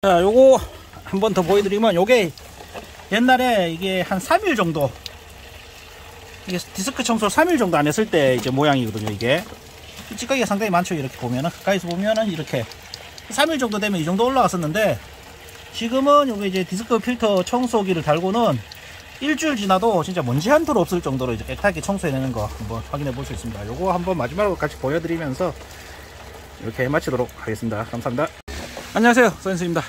자, 요거 한 번 더 보여드리면, 요게 옛날에 이게 한 3일 정도, 이게 디스크 청소를 3일 정도 안 했을 때 이제 모양이거든요. 이게 찌꺼기가 상당히 많죠. 이렇게 보면은, 가까이서 보면은 이렇게 3일 정도 되면 이 정도 올라왔었는데, 지금은 요게 이제 디스크 필터 청소기를 달고는 일주일 지나도 진짜 먼지 한 톨 없을 정도로 이제 깨끗하게 청소해내는 거 한번 확인해 볼 수 있습니다. 요거 한번 마지막으로 같이 보여드리면서 이렇게 마치도록 하겠습니다. 감사합니다. 안녕하세요, 선생님입니다.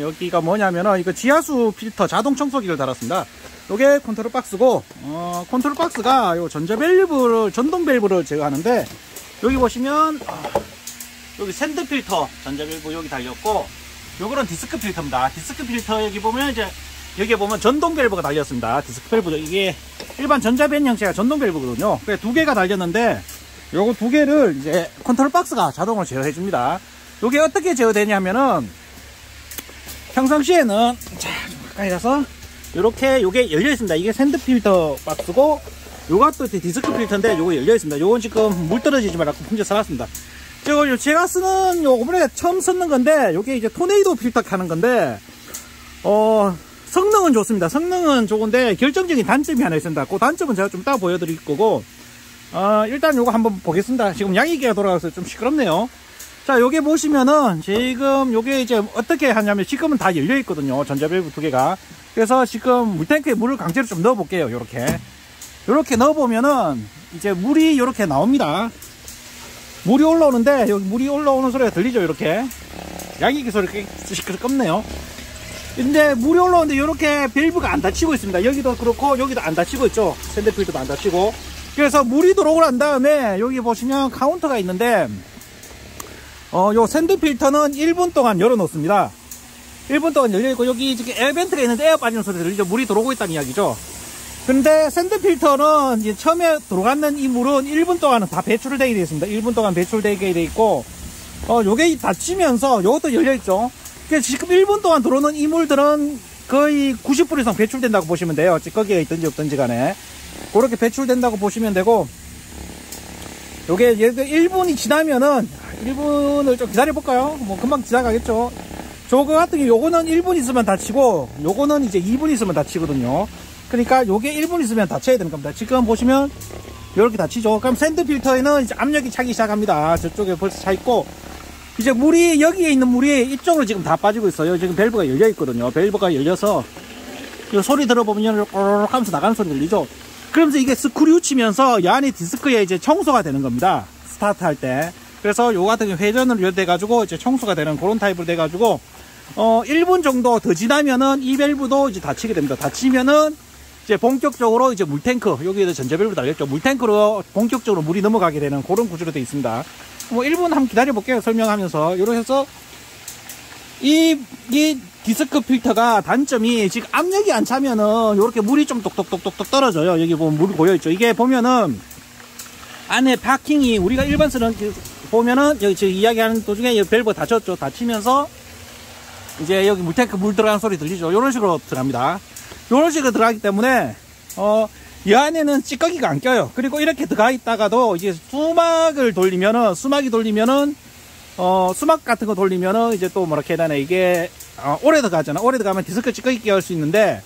여기가 뭐냐면은 이거 지하수 필터 자동 청소기를 달았습니다. 요게 컨트롤 박스고, 컨트롤 박스가 요 전자 밸브를, 전동 밸브를 제거하는데, 여기 보시면 여기 샌드 필터 전자 밸브 여기 달렸고, 요거는 디스크 필터입니다. 디스크 필터 여기 보면 이제 여기에 보면 전동 밸브가 달렸습니다. 디스크 밸브도 이게 일반 전자밴 형체가 전동 밸브거든요. 그래 두 개가 달렸는데, 요거 두 개를 이제 컨트롤 박스가 자동으로 제어해 줍니다. 요게 어떻게 제어되냐면은, 평상시에는, 자, 가까이 가서, 요렇게, 요게 열려 있습니다. 이게 샌드 필터 박스고, 요가 또 디스크 필터인데, 요거 열려 있습니다. 요건 지금 물 떨어지지 말라고 혼자 써놨습니다. 제가 쓰는, 요번에 처음 쓰는 건데, 요게 이제 토네이도 필터 하는 건데, 성능은 좋습니다. 성능은 좋은데, 결정적인 단점이 하나 있습니다. 그 단점은 제가 좀 이따 보여드릴 거고, 일단 요거 한번 보겠습니다. 지금 양이기가 돌아가서 좀 시끄럽네요. 자, 요게 보시면은, 지금 요게 이제 어떻게 하냐면, 지금은 다 열려 있거든요. 전자밸브 두 개가. 그래서 지금 물탱크에 물을 강제로 좀 넣어 볼게요. 요렇게 넣어 보면은, 이제 물이 요렇게 나옵니다. 물이 올라오는데, 여기 물이 올라오는 소리가 들리죠? 요렇게. 양이기 소리가 시끄럽네요. 근데 물이 올라오는데 요렇게 밸브가 안 닫히고 있습니다. 여기도 그렇고, 여기도 안 닫히고 있죠. 샌드필터도 안 닫히고. 그래서 물이 들어오고 난 다음에, 여기 보시면 카운터가 있는데, 요 샌드 필터는 1분 동안 열어놓습니다. 1분 동안 열려있고, 여기 지금 에어벤트가 있는데 에어 빠지는 소리 들리죠? 물이 들어오고 있다는 이야기죠. 근데 샌드 필터는 이제 처음에 들어가는 이 물은 1분 동안은 다 배출되게 되어 있습니다. 1분 동안 배출되게 되어 있고, 요게 닫히면서 요것도 열려있죠. 그래서 지금 1분 동안 들어오는 이 물들은 거의 90% 이상 배출된다고 보시면 돼요. 찌꺼기가 있든지 없든지 간에. 그렇게 배출된다고 보시면 되고, 요게 1분이 지나면은, 1분을 좀 기다려볼까요? 뭐 금방 지나가겠죠. 저거 같은 경우 요거는 1분 있으면 닫히고, 요거는 이제 2분 있으면 닫히거든요. 그러니까 요게 1분 있으면 닫혀야 되는 겁니다. 지금 보시면 요렇게 닫히죠. 그럼 샌드 필터에는 이제 압력이 차기 시작합니다. 저쪽에 벌써 차 있고, 이제 물이, 여기에 있는 물이 이쪽으로 지금 다 빠지고 있어요. 지금 밸브가 열려 있거든요. 밸브가 열려서 요 소리 들어보면 꼬르륵 하면서 나가는 소리 들리죠. 그러면서 이게 스크류 치면서 이 안에 디스크에 이제 청소가 되는 겁니다. 스타트 할 때. 그래서 요 같은 경우 회전으로 돼가지고 이제 청소가 되는 그런 타입으로 돼가지고, 1분 정도 더 지나면은 이 밸브도 이제 닫히게 됩니다. 닫히면은 이제 본격적으로 이제 물탱크, 여기에도 전자 밸브 달렸죠. 물탱크로 본격적으로 물이 넘어가게 되는 그런 구조로 되어 있습니다. 뭐 1분 한번 기다려 볼게요. 설명하면서. 이렇게 해서 이 디스크 필터가 단점이 지금 압력이 안 차면은 요렇게 물이 좀 똑똑똑똑 떨어져요. 여기 보면 물이 고여있죠. 이게 보면은 안에 파킹이 우리가 일반 쓰는 보면은 여기 지금 이야기하는 도중에 여기 밸브 닫혔죠. 닫히면서 이제 여기 물탱크 물 들어가는 소리 들리죠. 요런 식으로 들어갑니다. 요런 식으로 들어가기 때문에 이 안에는 찌꺼기가 안 껴요. 그리고 이렇게 들어가 있다가도 이제 수막이 돌리면은 수막 같은 거 돌리면은 이제 또 뭐라 해야 되나, 이게 오래 들어가잖아. 오래 들어가면 디스크 찌꺼기 끼울 수 있는데,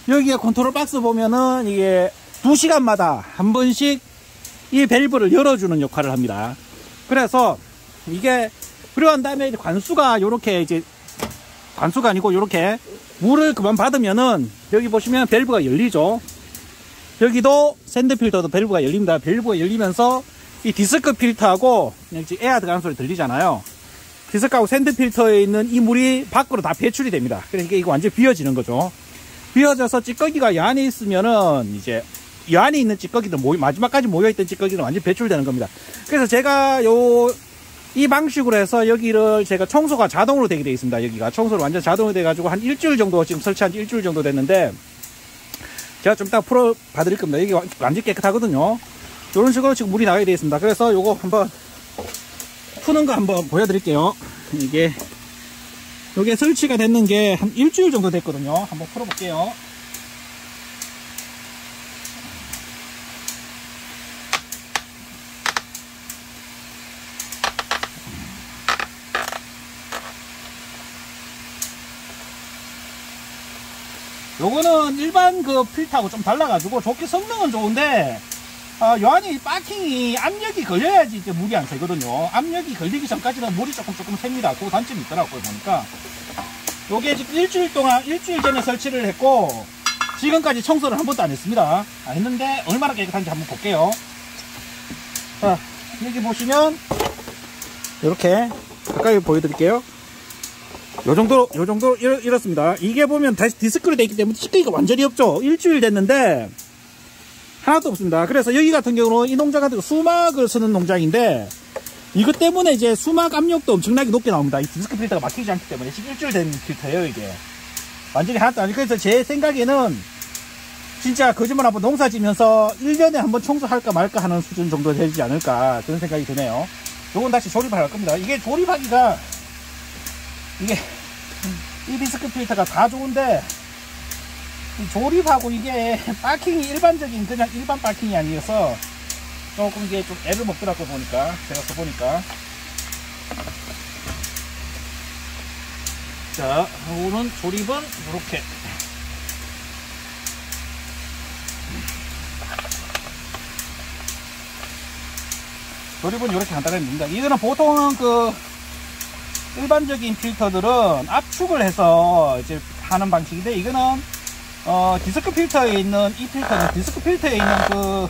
여기에 컨트롤 박스 보면은 이게 2시간마다 한 번씩 이 밸브를 열어주는 역할을 합니다. 그래서 이게 그러한 다음에 관수가 요렇게 이제 관수가 아니고 요렇게 물을 그만 받으면은 여기 보시면 밸브가 열리죠. 여기도 샌드 필터도 밸브가 열립니다. 밸브가 열리면서 이 디스크 필터하고 에어 들어가는 소리 들리잖아요. 디스크하고 샌드 필터에 있는 이 물이 밖으로 다 배출이 됩니다. 그러니까 이거 완전히 비워지는 거죠. 비워져서 찌꺼기가 이 안에 있으면은 이제 이 안에 있는 찌꺼기들 마지막까지 모여있던 찌꺼기는 완전히 배출되는 겁니다. 그래서 제가 이 방식으로 해서 여기를 제가 청소가 자동으로 되게 되어 있습니다. 여기가 청소를 완전 자동으로 돼가지고 한 일주일 정도, 지금 설치한 지 일주일 정도 됐는데, 제가 좀 이따 풀어 봐드릴 겁니다. 이게 완전 깨끗하거든요. 이런 식으로 지금 물이 나가게 되어 있습니다. 그래서 요거 한번 푸는 거 한번 보여드릴게요. 요게 설치가 됐는 게 한 일주일 정도 됐거든요. 한번 풀어볼게요. 요거는 일반 그 필터하고 좀 달라가지고 좋게 성능은 좋은데 요 안에 바킹이 압력이 걸려야지 이제 물이 안 새거든요. 압력이 걸리기 전까지는 물이 조금 셉니다. 그 단점이 있더라고요, 보니까. 요게 지금 일주일 전에 설치를 했고 지금까지 청소를 한 번도 안 했습니다. 안 했는데 얼마나 깨끗한지 한번 볼게요. 자, 여기 보시면 이렇게 가까이 보여드릴게요. 요 정도로 이렇습니다. 이게 보면 다시 디스크로 되어 있기 때문에 찌꺼기가 완전히 없죠. 일주일 됐는데 하나도 없습니다. 그래서 여기 같은 경우는 이 농장 같은 경우 수막을 쓰는 농장인데 이것 때문에 이제 수막 압력도 엄청나게 높게 나옵니다. 이 디스크 필터가 막히지 않기 때문에 지금 일주일 된 필터예요, 이게. 완전히 하나도 아니고. 그래서 제 생각에는 진짜 거짓말 한번 농사 지면서 1년에 한번 청소할까 말까 하는 수준 정도 되지 않을까 그런 생각이 드네요. 요건 다시 조립을 할 겁니다. 이게 조립하기가 이게 이 디스크 필터가 다 좋은데 조립하고 이게 바킹이 일반적인 그냥 일반 바킹이 아니어서 조금 이게 좀 애를 먹더라고 보니까 제가 써보니까. 자, 오늘 조립은 이렇게 조립은 이렇게 간단하게 됩니다. 이거는 보통은 그 일반적인 필터들은 압축을 해서 이제 하는 방식인데 이거는 디스크 필터에 있는 이 필터는 디스크 필터에 있는 그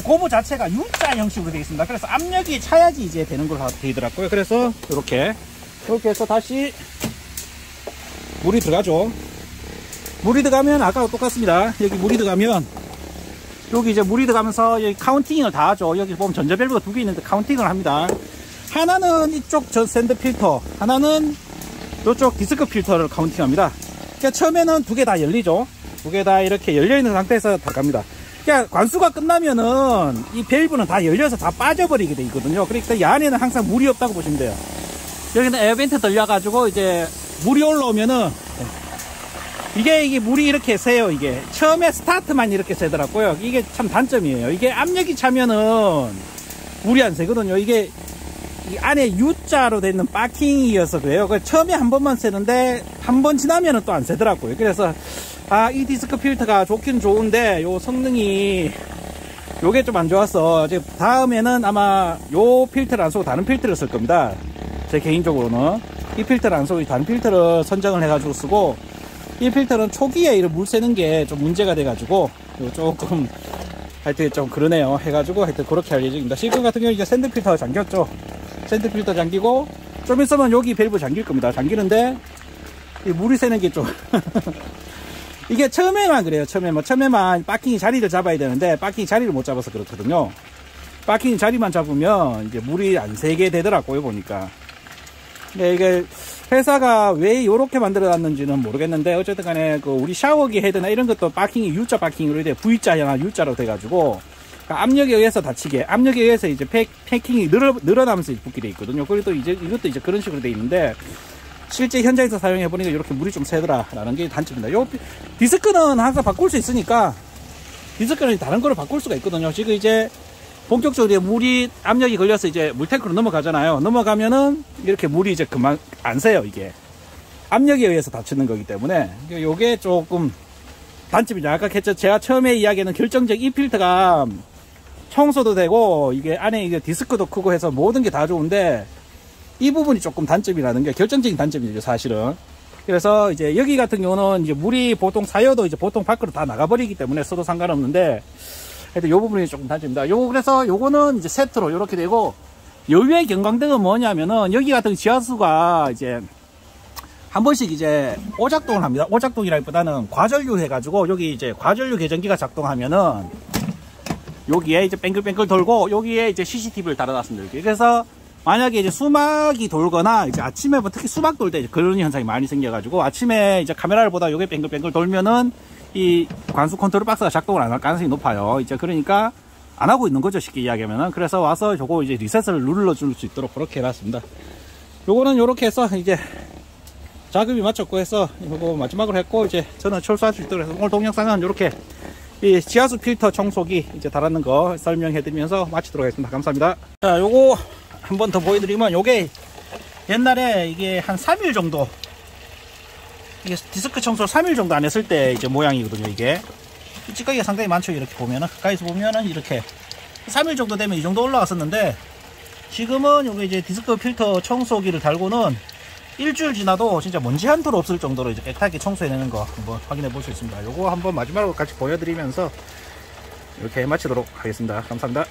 고무 자체가 U자 형식으로 되어 있습니다. 그래서 압력이 차야지 이제 되는 걸로 되더라고요. 그래서 이렇게 해서 다시 물이 들어가죠. 물이 들어가면 아까와 똑같습니다. 여기 물이 들어가면 여기 이제 물이 들어가면서 여기 카운팅을 다 하죠. 여기 보면 전자밸브가 두 개 있는데 카운팅을 합니다. 하나는 이쪽 샌드 필터, 하나는 이쪽 디스크 필터를 카운팅합니다. 그러니까 처음에는 두 개 다 열리죠. 두 개 다 이렇게 열려있는 상태에서 들어갑니다. 그러니까 관수가 끝나면은 이 밸브는 다 열려서 다 빠져버리게 돼 있거든요. 그러니까 이 안에는 항상 물이 없다고 보시면 돼요. 여기는 에어벤트 돌려가지고 이제 물이 올라오면은 이게 물이 이렇게 새요. 이게 처음에 스타트만 이렇게 새더라고요. 이게 참 단점이에요. 이게 압력이 차면은 물이 안 새거든요. 이게 이 안에 U자로 되어 있는 바킹이어서 그래요. 처음에 한 번만 새는데 한 번 지나면은 또 안 새더라고요. 그래서 이 디스크 필터가 좋긴 좋은데 요 성능이 요게 좀 안 좋아서 이제 다음에는 아마 요 필터를 안 쓰고 다른 필터를 쓸 겁니다. 제 개인적으로는 이 필터를 안 쓰고 다른 필터를 선정을 해가지고 쓰고, 이 필터는 초기에 이런 물 새는 게 좀 문제가 돼가지고 조금 하여튼 좀 그러네요. 해가지고 하여튼 그렇게 할 예정입니다. 지금 같은 경우 이제 샌드 필터가 잠겼죠. 샌드 필터 잠기고 좀 있으면 여기 밸브 잠길 겁니다. 잠기는데 이 물이 새는 게 좀 이게 처음에만 그래요. 처음에만 바킹이 자리를 잡아야 되는데 바킹이 자리를 못 잡아서 그렇거든요. 바킹이 자리만 잡으면 이제 물이 안 새게 되더라고요, 보니까. 근데 이게 회사가 왜 이렇게 만들어 놨는지는 모르겠는데 어쨌든 간에 그 우리 샤워기 헤드나 이런 것도 바킹이 U자 바킹으로 돼, V자나 U자로 돼가지고 압력에 의해서 다치게, 압력에 의해서 이제 패킹이 늘어나면서 붙게 돼 있거든요. 그래도 이제 이것도 이제 그런 식으로 돼 있는데 실제 현장에서 사용해 보니까 이렇게 물이 좀 새더라라는 게 단점입니다. 요 디스크는 항상 바꿀 수 있으니까 디스크는 다른 거를 바꿀 수가 있거든요. 지금 이제 본격적으로 물이 압력이 걸려서 이제 물탱크로 넘어가잖아요. 넘어가면은 이렇게 물이 이제 그만 안 새요. 이게 압력에 의해서 다치는 거기 때문에 요게 조금 단점이죠. 아까 제가 처음에 이야기하는 결정적 이 필터가 청소도 되고 이게 안에 이게 디스크도 크고 해서 모든 게 다 좋은데 이 부분이 조금 단점이라는 게 결정적인 단점이죠, 사실은. 그래서 이제 여기 같은 경우는 이제 물이 보통 사여도 이제 보통 밖으로 다 나가버리기 때문에 써도 상관없는데 하여튼 요 부분이 조금 단점입니다. 그래서 요거는 이제 세트로 이렇게 되고, 요 위에 경광등은 뭐냐면은 여기 같은 지하수가 이제 한 번씩 이제 오작동을 합니다. 오작동이라기보다는 과전류 해가지고 여기 이제 과전류 계전기가 작동하면은 여기에 이제 뱅글뱅글 돌고 여기에 이제 CCTV를 달아놨습니다. 여기. 그래서 만약에 이제 수막이 돌거나 이제 아침에 특히 수막 돌 때 그런 현상이 많이 생겨가지고 아침에 이제 카메라를 보다 요게 뱅글뱅글 돌면은 이 관수 컨트롤 박스가 작동을 안 할 가능성이 높아요. 이제 그러니까 안 하고 있는 거죠, 쉽게 이야기하면은. 그래서 와서 요거 이제 리셋을 눌러줄 수 있도록 그렇게 해놨습니다. 요거는 요렇게 해서 이제 작업이 마쳤고 해서 이거 마지막으로 했고, 이제 저는 철수할 수 있도록 해서 오늘 동영상은 요렇게 이 지하수 필터 청소기 이제 달았는 거 설명해 드리면서 마치도록 하겠습니다. 감사합니다. 자, 요거 한 번 더 보여드리면 요게 옛날에 이게 한 3일 정도 이게 디스크 청소를 3일 정도 안 했을 때 이제 모양이거든요. 이게 찌꺼기가 상당히 많죠. 이렇게 보면은 가까이서 보면은 이렇게 3일 정도 되면 이 정도 올라왔었는데, 지금은 여기 이제 디스크 필터 청소기를 달고는 일주일 지나도 진짜 먼지 한 톨 없을 정도로 이제 깨끗하게 청소해내는 거 한번 확인해 볼 수 있습니다. 요거 한번 마지막으로 같이 보여드리면서 이렇게 마치도록 하겠습니다. 감사합니다.